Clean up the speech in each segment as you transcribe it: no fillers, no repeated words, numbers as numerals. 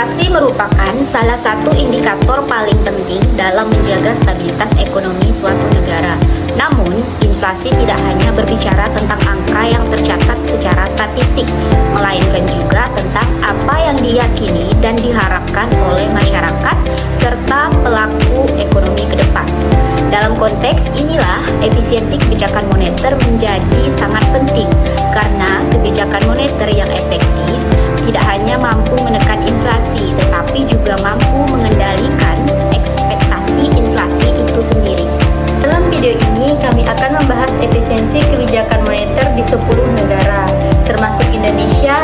Inflasi merupakan salah satu indikator paling penting dalam menjaga stabilitas ekonomi suatu negara. Namun, inflasi tidak hanya berbicara tentang angka yang tercatat secara statistik, melainkan juga tentang apa yang diyakini dan diharapkan oleh masyarakat serta pelaku ekonomi ke depan. Dalam konteks inilah, efisiensi kebijakan moneter menjadi sangat penting karena kebijakan moneter yang efektif tidak hanya mampu menekan inflasi, tetapi juga mampu mengendalikan ekspektasi inflasi itu sendiri. Dalam video ini, kami akan membahas efisiensi kebijakan moneter di 10 negara, termasuk Indonesia,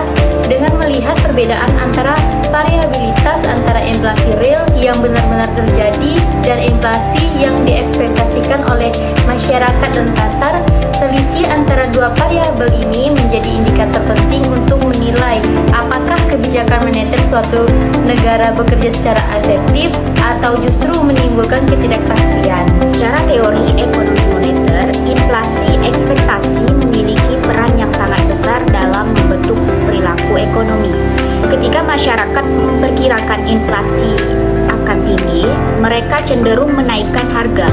dengan melihat perbedaan antara variabilitas antara inflasi real yang benar-benar terjadi dan inflasi yang diekspektasikan oleh masyarakat dan pasar. Selisih antara dua variabel ini menjadi indikator penting untuk menilai apakah kebijakan moneter suatu negara bekerja secara efektif atau justru menimbulkan ketidakpastian. Secara teori ekonomi moneter, inflasi ekspektasi memiliki peran yang sangat besar dalam membentuk perilaku ekonomi. Ketika masyarakat memperkirakan inflasi akan tinggi, mereka cenderung menaikkan harga,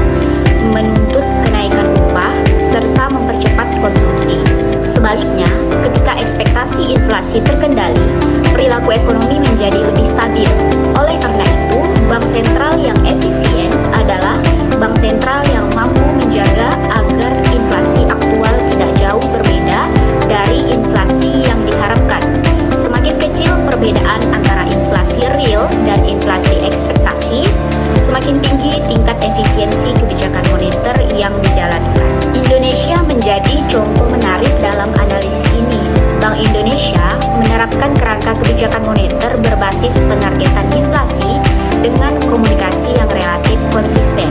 menuntut kenaikan upah, serta mempercepat konsumsi. Sebaliknya, ketika ekspektasi inflasi terkendali, perilaku ekonomi menjadi lebih stabil. Oleh karena itu, bank sentral yang efisien adalah bank sentral yang mampu menjaga agar inflasi aktual tidak jauh berbeda dari inflasi yang diharapkan. Semakin kecil perbedaan antara inflasi real dan inflasi ekspektasi, semakin tinggi tingkat efisiensi kebijakan moneter yang dijalankan. Indonesia menjadi contoh menarik dalam analisis ini. Bank Indonesia menerapkan kerangka kebijakan moneter berbasis penargetan inflasi dengan komunikasi yang relatif konsisten.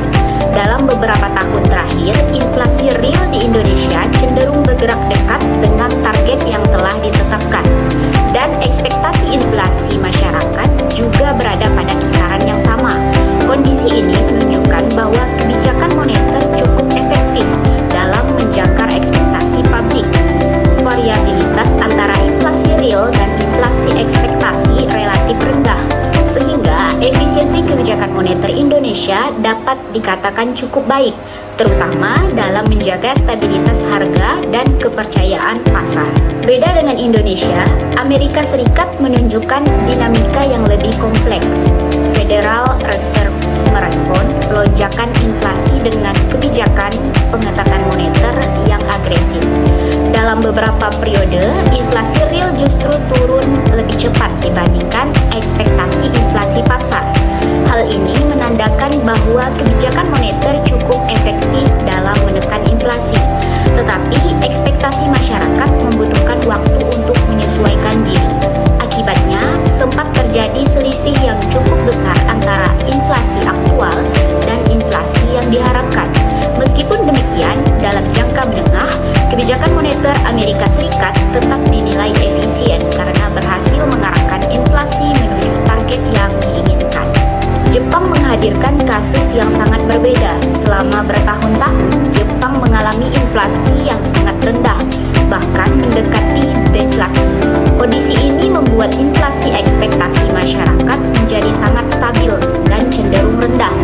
Dalam beberapa tahun terakhir, inflasi real di Indonesia cenderung bergerak dekat dengan target yang telah ditetapkan, dan ekspektasi inflasi masyarakat juga berada pada kisaran yang sama. Kondisi ini menunjukkan bahwa kebijakan moneter cukup efektif dalam menjangkar ekspektasi publik. Variabilitas antara inflasi real dan inflasi ekspektasi relatif rendah, sehingga efisiensi kebijakan moneter Indonesia dapat dikatakan cukup baik, terutama dalam menjaga stabilitas harga dan kepercayaan pasar. Beda dengan Indonesia, Amerika Serikat menunjukkan dinamika yang lebih kompleks. Federal Reserve merespon lonjakan inflasi dengan kebijakan pengetatan moneter yang agresif. Dalam beberapa periode, inflasi real justru turun lebih cepat dibandingkan ekspektasi inflasi pasar. Hal ini menandakan bahwa kebijakan moneter cukup efektif dalam menekan inflasi, tetapi ekspektasi masyarakat membutuhkan waktu untuk menyesuaikan diri. Akibatnya, sempat terjadi selisih yang cukup besar antara inflasi aktual dan inflasi yang diharapkan. Meskipun demikian, dalam jangka menengah, kebijakan moneter Amerika Serikat tetap dinilai efisien karena berhasil mengarahkan inflasi menuju target yang diinginkan. Jepang menghadirkan kasus yang sangat berbeda. Selama bertahun-tahun, Jepang mengalami inflasi yang sangat rendah, bahkan mendekati deflasi. Kondisi ini membuat inflasi ekspektasi masyarakat menjadi sangat stabil dan cenderung rendah.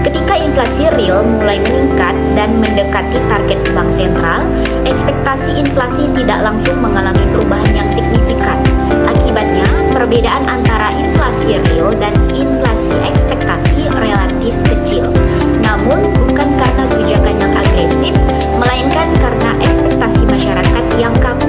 Ketika inflasi real mulai meningkat dan mendekati target bank sentral, ekspektasi inflasi tidak langsung mengalami perubahan yang signifikan. Akibatnya, perbedaan antara inflasi real dan inflasi ekspektasi relatif kecil. Namun, bukan karena kebijakan yang agresif, melainkan karena ekspektasi masyarakat yang kaku.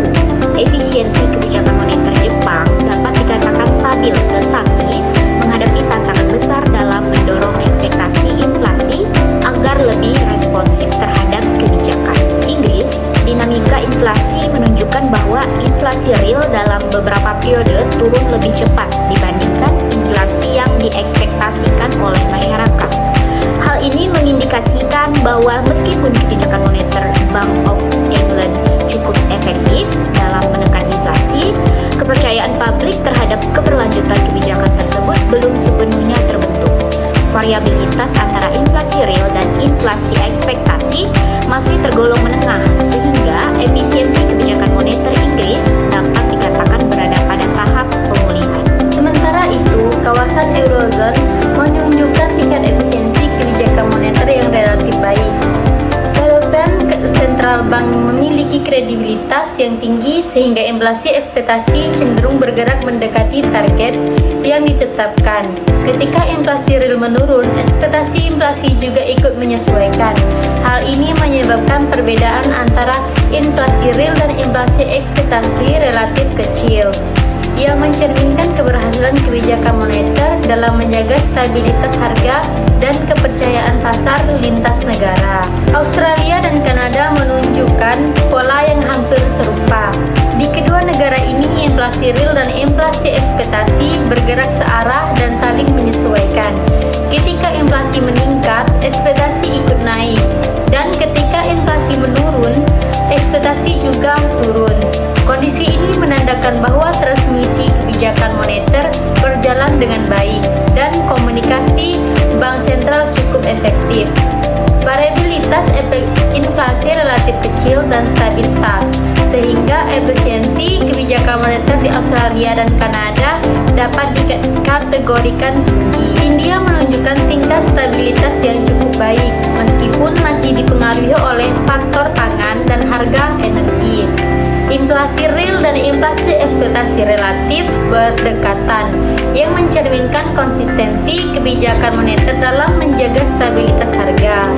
Efisiensi kebijakan moneter Jepang dapat dikatakan stabil, tetapi menghadapi tantangan besar dalam mendorong ekspektasi inflasi agar lebih responsif terhadap kebijakan. Inggris, dinamika inflasi menunjukkan bahwa inflasi real dalam beberapa periode turun lebih cepat dibandingkan inflasi yang diekspektasikan oleh masyarakat. Hal ini mengindikasikan bahwa meskipun kebijakan moneter Bank of England cukup efektif dalam menekan inflasi, kepercayaan publik terhadap keberlanjutan kebijakan tersebut belum sepenuhnya terbentuk. Variabilitas antara inflasi real dan inflasi ekspektasi masih tergolong menengah, sehingga efisiensi kebijakan moneter Inggris dapat dikatakan berada pada tahap pemulihan. Sementara itu, kawasan Eurozone menunjukkan tingkat efisiensi kebijakan moneter yang relatif baik. European Central Bank memiliki kredibilitas yang tinggi sehingga inflasi ekspektasi cenderung bergerak mendekati target yang ditetapkan. Ketika inflasi real menurun, ekspektasi inflasi juga ikut menyesuaikan. Hal ini menyebabkan perbedaan antara inflasi real dan inflasi ekspektasi relatif kecil, yang mencerminkan keberhasilan kebijakan moneter dalam menjaga stabilitas harga dan kepercayaan pasar lintas negara. Australia dan Kanada menunjukkan pola yang hampir serupa. Di kedua negara ini, inflasi real dan inflasi ekspektasi bergerak searah dan saling menyesuaikan. Ketika inflasi meningkat, ekspektasi ikut naik, dan ketika inflasi menurun, ekspektasi juga turun. Kondisi ini menandakan bahwa transmisi kebijakan moneter berjalan dengan baik dan komunikasi bank sentral cukup efektif. Variabilitas inflasi relatif kecil dan stabilitas, sehingga efisiensi kebijakan moneter di Australia dan Kanada dapat dikategorikan tinggi. India menunjukkan tingkat stabilitas yang cukup baik, meskipun masih dipengaruhi oleh faktor pangan dan harga energi. Inflasi real dan inflasi ekspektasi relatif berdekatan, yang mencerminkan konsistensi kebijakan moneter dalam menjaga stabilitas harga.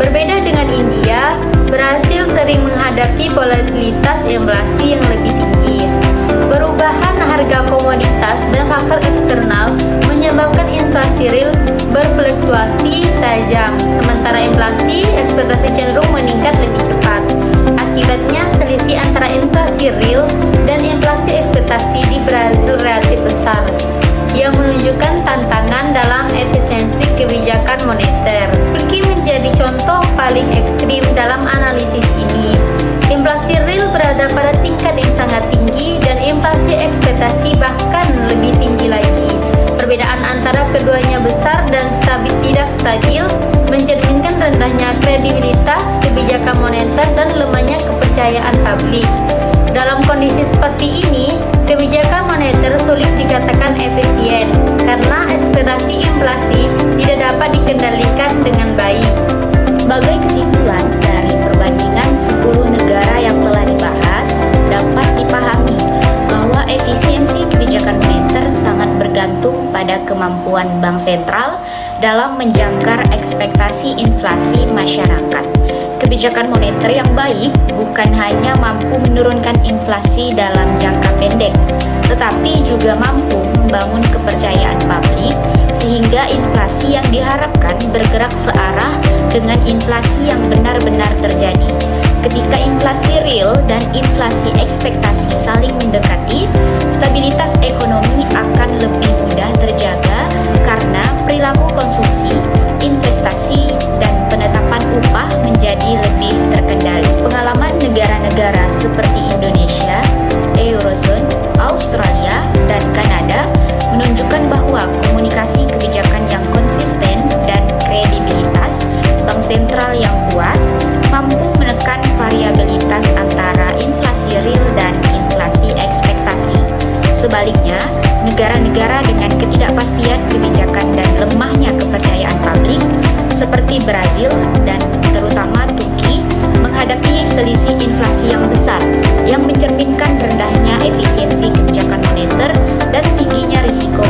Berbeda dengan India, Brasil sering menghadapi volatilitas inflasi yang lebih tinggi. Perubahan harga komoditas dan faktor eksternal menyebabkan inflasi real berfluktuasi tajam, sementara inflasi ekspektasi cenderung meningkat lebih cepat. Akibatnya, selisih antara inflasi real dan inflasi ekspektasi di Brasil relatif besar, yang menunjukkan tantangan dalam efisiensi kebijakan moneter. Turki menjadi contoh paling ekstrim dalam analisis ini. Inflasi real berada pada tingkat yang sangat tinggi dan inflasi ekspektasi bahkan lebih tinggi lagi. Perbedaan antara keduanya besar dan tidak stabil, mencerminkan rendahnya kredibilitas kebijakan moneter dan lemahnya kepercayaan publik. Dalam kondisi seperti ini, kebijakan moneter sulit dikatakan efisien karena ekspektasi inflasi tidak dapat dikendalikan dengan baik. Sebagai kesimpulan dari perbandingan 10 negara yang telah dibahas, dapat dipahami bahwa efisiensi kebijakan moneter sangat bergantung pada kemampuan bank sentral dalam menjangkar ekspektasi inflasi masyarakat. Kebijakan moneter yang baik bukan hanya mampu menurunkan inflasi dalam jangka pendek, tetapi juga mampu membangun kepercayaan publik sehingga inflasi yang diharapkan bergerak searah dengan inflasi yang benar-benar terjadi. Ketika inflasi real dan inflasi ekspektasi saling mendekati, stabilitas ekonomi akan lebih mudah terjaga karena perilaku konsumsi, investasi, dan penetapan upah menjadi lebih terkendali. Pengalaman negara-negara seperti Indonesia, Eurozone, Australia, dan Kanada menunjukkan bahwa komunikasi kebijakan yang konsisten dan kredibilitas bank sentral yang kuat mampu menekan variabilitas antara inflasi real dan inflasi ekspektasi. Sebaliknya, negara-negara dengan ketidakpastian kebijakan dan lemahnya kepercayaan publik seperti Brasil dan terutama Turki menghadapi selisih inflasi yang besar yang mencerminkan rendahnya efisiensi kebijakan moneter dan tingginya risiko